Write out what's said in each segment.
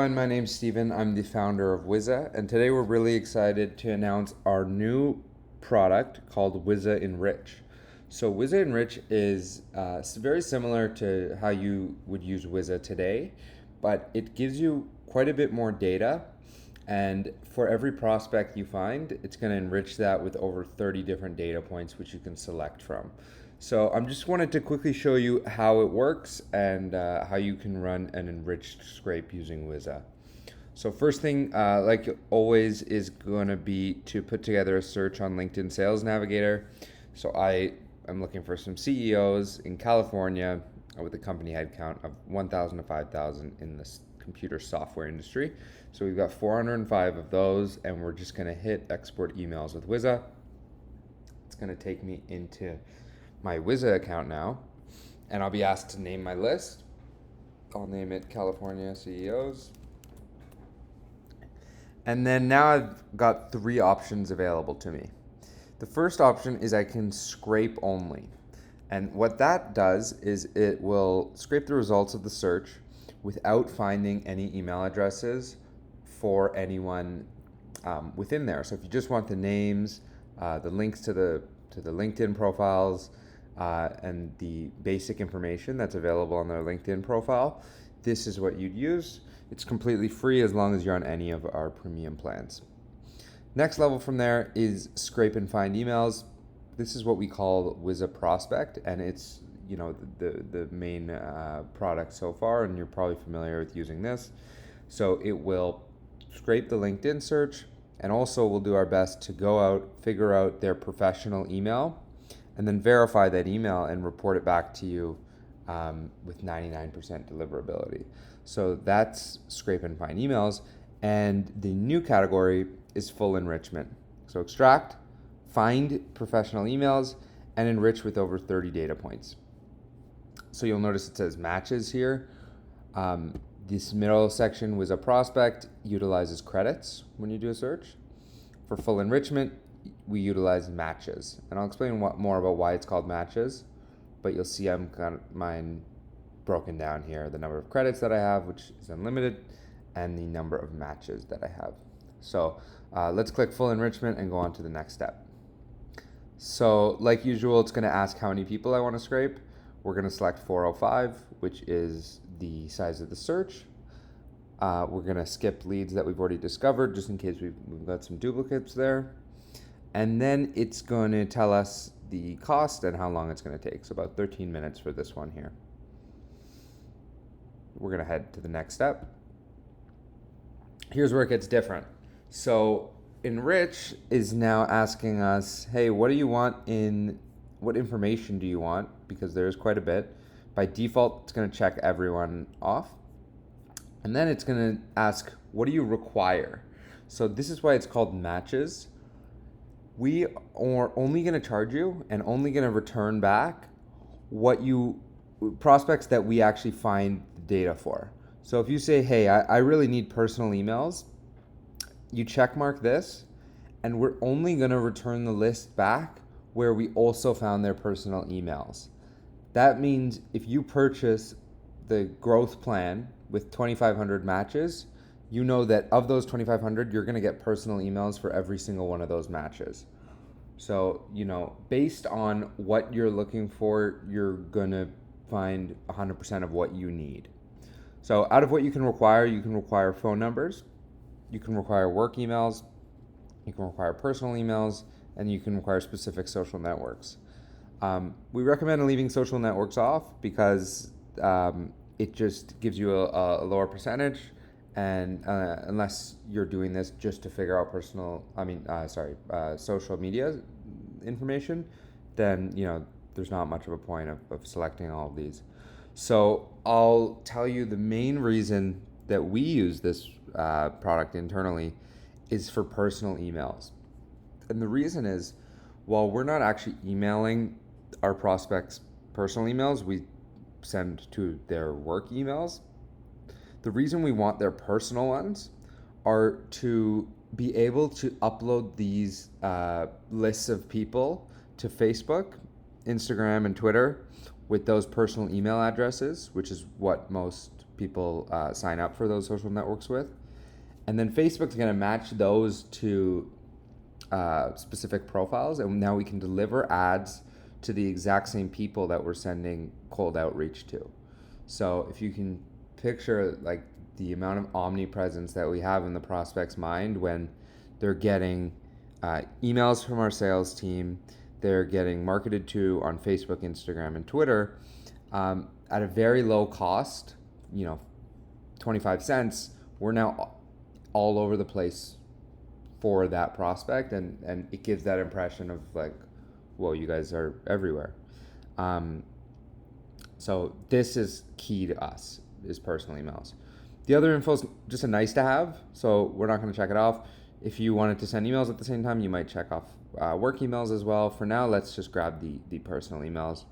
My name's Steven. I'm the founder of Wiza, and today we're really excited to announce our new product called Wiza Enrich. So Wiza Enrich is very similar to how you would use Wiza today, but it gives you quite a bit more data, and for every prospect you find, it's going to enrich that with over 30 different data points which you can select from. So I'm just wanted to quickly show you how it works and how you can run an enriched scrape using Wiza. So first thing, like always, is going to be to put together a search on LinkedIn Sales Navigator. So I am looking for some CEOs in California with a company headcount of 1,000 to 5,000 in the computer software industry. So we've got 405 of those, and we're just going to hit export emails with Wiza. It's going to take me into my Wiza account now, and I'll be asked to name my list. I'll name it California CEOs. And then now I've got three options available to me. The first option is I can scrape only. And what that does is it will scrape the results of the search without finding any email addresses for anyone within there. So if you just want the names, the links to the LinkedIn profiles, and the basic information that's available on their LinkedIn profile, this is what you'd use. It's completely free as long as you're on any of our premium plans. Next level from there is scrape and find emails. This is what we call Wiza Prospect, and it's the main product so far, and you're probably familiar with using this. So it will scrape the LinkedIn search, and also we'll do our best to go out, figure out their professional email, and then verify that email and report it back to you with 99% deliverability. So that's scrape and find emails. And the new category is full enrichment. So extract, find professional emails, and enrich with over 30 data points. So you'll notice it says matches here. This middle section was a prospect, utilizes credits when you do a search. For full enrichment, we utilize matches, and I'll explain more about why it's called matches, but you'll see I'm got mine broken down here, the number of credits that I have, which is unlimited, and the number of matches that I have. So let's click full enrichment and go on to the next step. So like usual, it's going to ask how many people I want to scrape. We're going to select 405, which is the size of the search. We're going to skip leads that we've already discovered just in case we've got some duplicates there. And then it's going to tell us the cost and how long it's going to take. So about 13 minutes for this one here. We're going to head to the next step. Here's where it gets different. So Enrich is now asking us, hey, what information do you want? Because there's quite a bit. By default, it's going to check everyone off. And then it's going to ask, what do you require? So this is why it's called matches. We are only going to charge you and only going to return back prospects that we actually find data for. So if you say, hey, I really need personal emails, you check mark this, and we're only going to return the list back where we also found their personal emails. That means if you purchase the growth plan with 2,500 matches, you know that of those 2,500, you're going to get personal emails for every single one of those matches. So, based on what you're looking for, you're going to find 100% of what you need. So out of what you can require phone numbers, you can require work emails, you can require personal emails, and you can require specific social networks. We recommend leaving social networks off because it just gives you a lower percentage. And unless you're doing this just to figure out social media information, then there's not much of a point of selecting all of these. So I'll tell you the main reason that we use this product internally is for personal emails. And the reason is, while we're not actually emailing our prospects personal emails, we send to their work emails. The reason we want their personal ones are to be able to upload these lists of people to Facebook, Instagram, and Twitter with those personal email addresses, which is what most people sign up for those social networks with. And then Facebook's going to match those to specific profiles, and now we can deliver ads to the exact same people that we're sending cold outreach to. So if you can picture like the amount of omnipresence that we have in the prospect's mind when they're getting emails from our sales team, they're getting marketed to on Facebook, Instagram, and Twitter at a very low cost, 25 cents, we're now all over the place for that prospect, and it gives that impression of like, whoa, you guys are everywhere. So this is key to us, is personal emails. The other info is just a nice to have, so we're not going to check it off. If you wanted to send emails at the same time, you might check off work emails as well. For now, let's just grab the personal emails.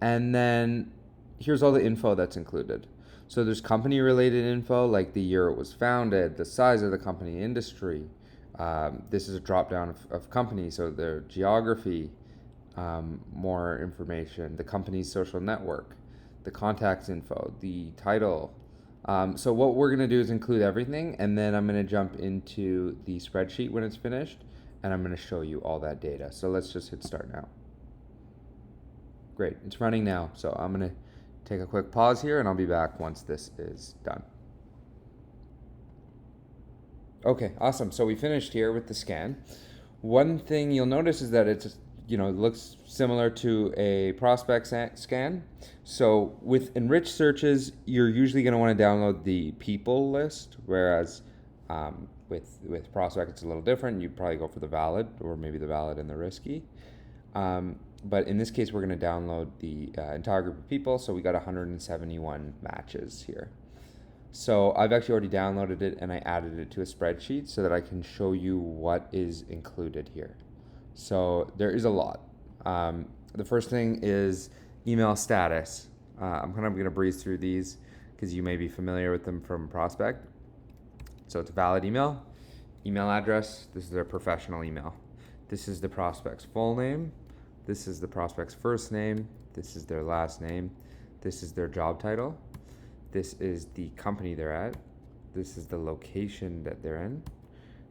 And then here's all the info that's included. So there's company related info, like the year it was founded, the size of the company, industry. This is a drop down of companies, so their geography, more information, the company's social network, the contacts info, the title. So what we're going to do is include everything, and then I'm going to jump into the spreadsheet when it's finished, and I'm going to show you all that data. So let's just hit start now. Great, it's running now. So I'm going to take a quick pause here, and I'll be back once this is done. Okay, awesome. So we finished here with the scan. One thing you'll notice is that it's, it looks similar to a prospect scan. So with enriched searches, you're usually going to want to download the people list, whereas with prospect, it's a little different. You'd probably go for the valid, or maybe the valid and the risky. But in this case, we're going to download the entire group of people. So we got 171 matches here. So I've actually already downloaded it, and I added it to a spreadsheet so that I can show you what is included here. So there is a lot. The first thing is email status. I'm kind of going to breeze through these because you may be familiar with them from prospect. So it's a valid email, email address. This is their professional email. This is the prospect's full name. This is the prospect's first name. This is their last name. This is their job title. This is the company they're at. This is the location that they're in.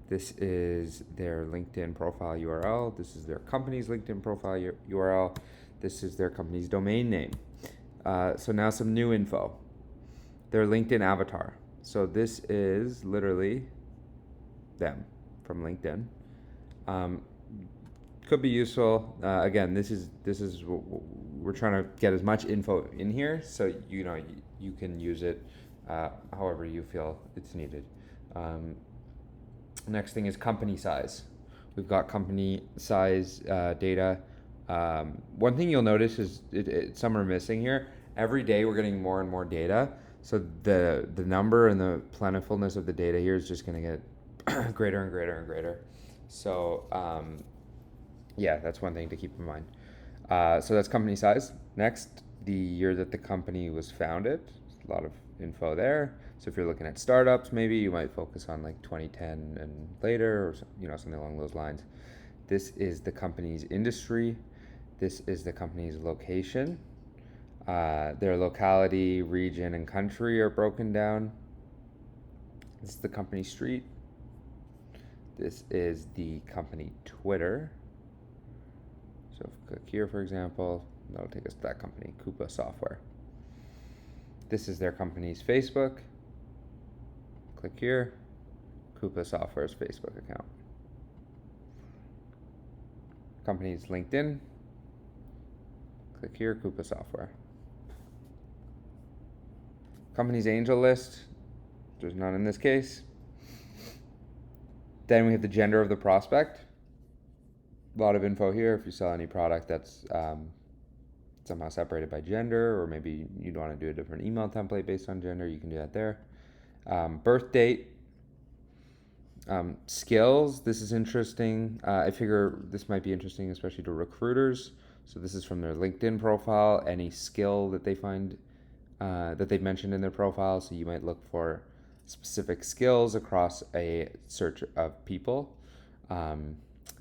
This is their LinkedIn profile URL. This is their company's LinkedIn profile URL. This is their company's domain name. So now some new info. Their LinkedIn avatar. So this is literally them from LinkedIn. Could be useful. Again, this is we're trying to get as much info in here, so you can use it however you feel it's needed. Next thing is company size. We've got company size data. One thing you'll notice is some are missing here. Every day we're getting more and more data, so the number and the plentifulness of the data here is just going to get greater and greater and greater. So yeah, that's one thing to keep in mind. So that's company size. Next, the year that the company was founded. A lot of info there. So if you're looking at startups, maybe you might focus on like 2010 and later, or something along those lines. This is the company's industry. This is the company's location. Their locality, region, and country are broken down. This is the company street. This is the company Twitter. So if we click here, for example, that'll take us to that company, Coupa Software. This is their company's Facebook. Click here, Coupa Software's Facebook account. Company's LinkedIn. Click here, Coupa Software. Company's angel list. There's none in this case. Then we have the gender of the prospect. A lot of info here. If you sell any product that's somehow separated by gender, or maybe you'd want to do a different email template based on gender, you can do that there. Birth date. Skills. This is interesting. I figure this might be interesting, especially to recruiters. So this is from their LinkedIn profile. Any skill that they find that they've mentioned in their profile. So you might look for specific skills across a search of people.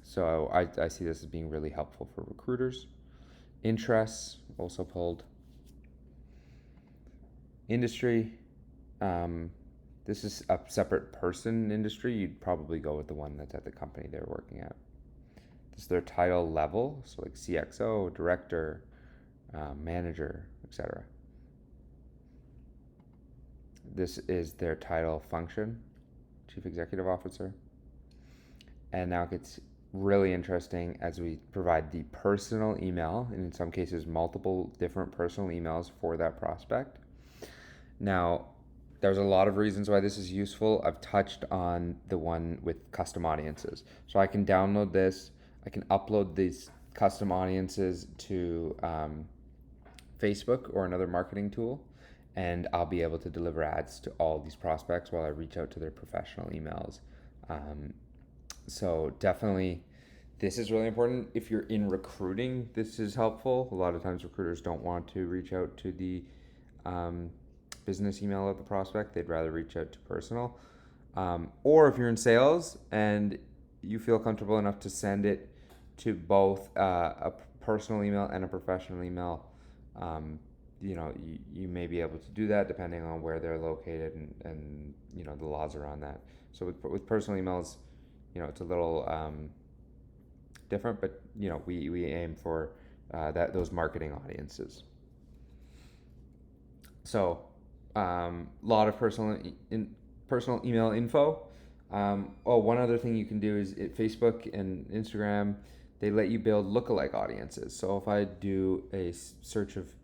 So I see this as being really helpful for recruiters. Interests also pulled. Industry. this is a separate person industry, you'd probably go with the one that's at the company they're working at. This is their title level, so like CXO, director, manager, etc. This is their title function, chief executive officer. And now it gets really interesting as we provide the personal email, and in some cases multiple different personal emails for that prospect. Now, there's a lot of reasons why this is useful. I've touched on the one with custom audiences. So I can download this, I can upload these custom audiences to Facebook or another marketing tool, and I'll be able to deliver ads to all these prospects while I reach out to their professional emails. So definitely, this is really important. If you're in recruiting, this is helpful. A lot of times recruiters don't want to reach out to the business email of the prospect. They'd rather reach out to personal. Or if you're in sales and you feel comfortable enough to send it to both a personal email and a professional email, you may be able to do that depending on where they're located and the laws around that. So with personal emails, it's a little different, but we aim for those marketing audiences. So lot of personal email info. One other thing you can do is Facebook and Instagram, they let you build lookalike audiences. So if I do a search of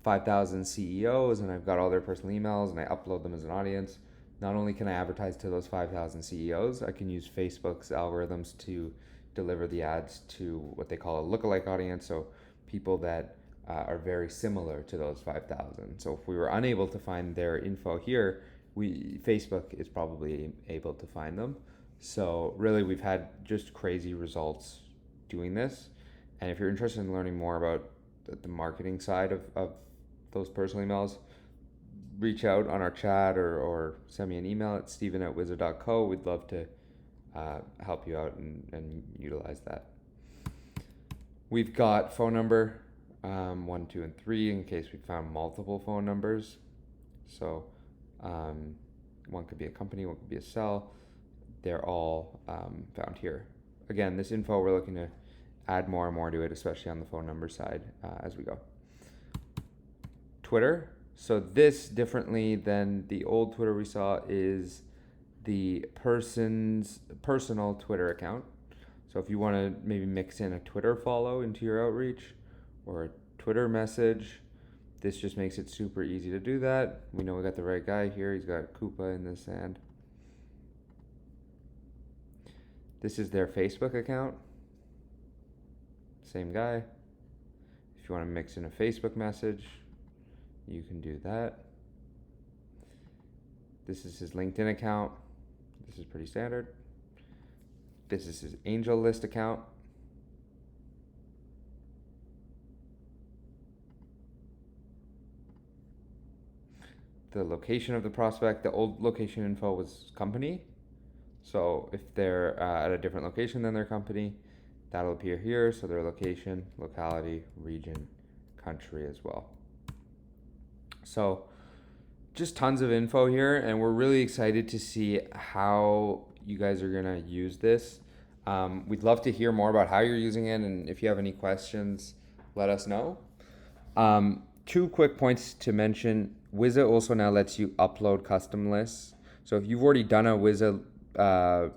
5,000 CEOs and I've got all their personal emails and I upload them as an audience, not only can I advertise to those 5,000 CEOs, I can use Facebook's algorithms to deliver the ads to what they call a lookalike audience, so people that are very similar to those 5,000. So if we were unable to find their info here, Facebook is probably able to find them. So really, we've had just crazy results doing this. And if you're interested in learning more about the marketing side of those personal emails, reach out on our chat or send me an email at steven@wiza.co. We'd love to help you out and utilize that. We've got phone number 1, 2, and 3 in case we found multiple phone numbers. So one could be a company, one could be a cell. They're all found here. Again, this info, we're looking to add more and more to it, especially on the phone number side as we go. Twitter. So this, differently than the old Twitter we saw, is the person's personal Twitter account. So if you want to maybe mix in a Twitter follow into your outreach or a Twitter message, this just makes it super easy to do that. We know we got the right guy here. He's got Koopa in the sand. This is their Facebook account. Same guy. If you want to mix in a Facebook message, you can do that. This is his LinkedIn account. This is pretty standard. This is his Angel List account. The location of the prospect, the old location info was company. So if they're at a different location than their company, that'll appear here. So their location, locality, region, country as well. So just tons of info here, and we're really excited to see how you guys are gonna use this. We'd love to hear more about how you're using it, and if you have any questions, let us know. 2 quick points to mention. Wiza also now lets you upload custom lists. So if you've already done a Wiza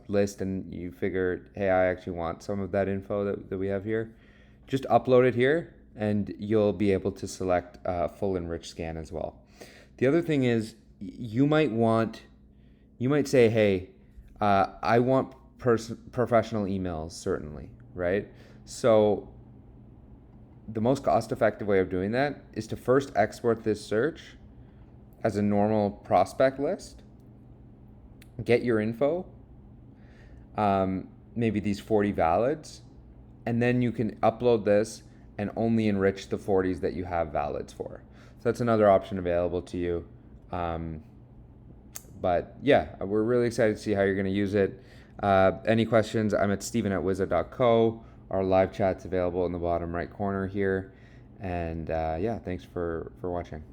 list and you figure, hey, I actually want some of that info that we have here, just upload it here and you'll be able to select a full enrich scan as well. The other thing is you might say, hey, I want professional emails, certainly, right? So the most cost-effective way of doing that is to first export this search as a normal prospect list, get your info, maybe these 40 valids, and then you can upload this and only enrich the 40s that you have valids for. So that's another option available to you. But yeah, we're really excited to see how you're going to use it. Any questions, I'm at steven@wiza.co. Our live chat's available in the bottom right corner here. And yeah, thanks for watching.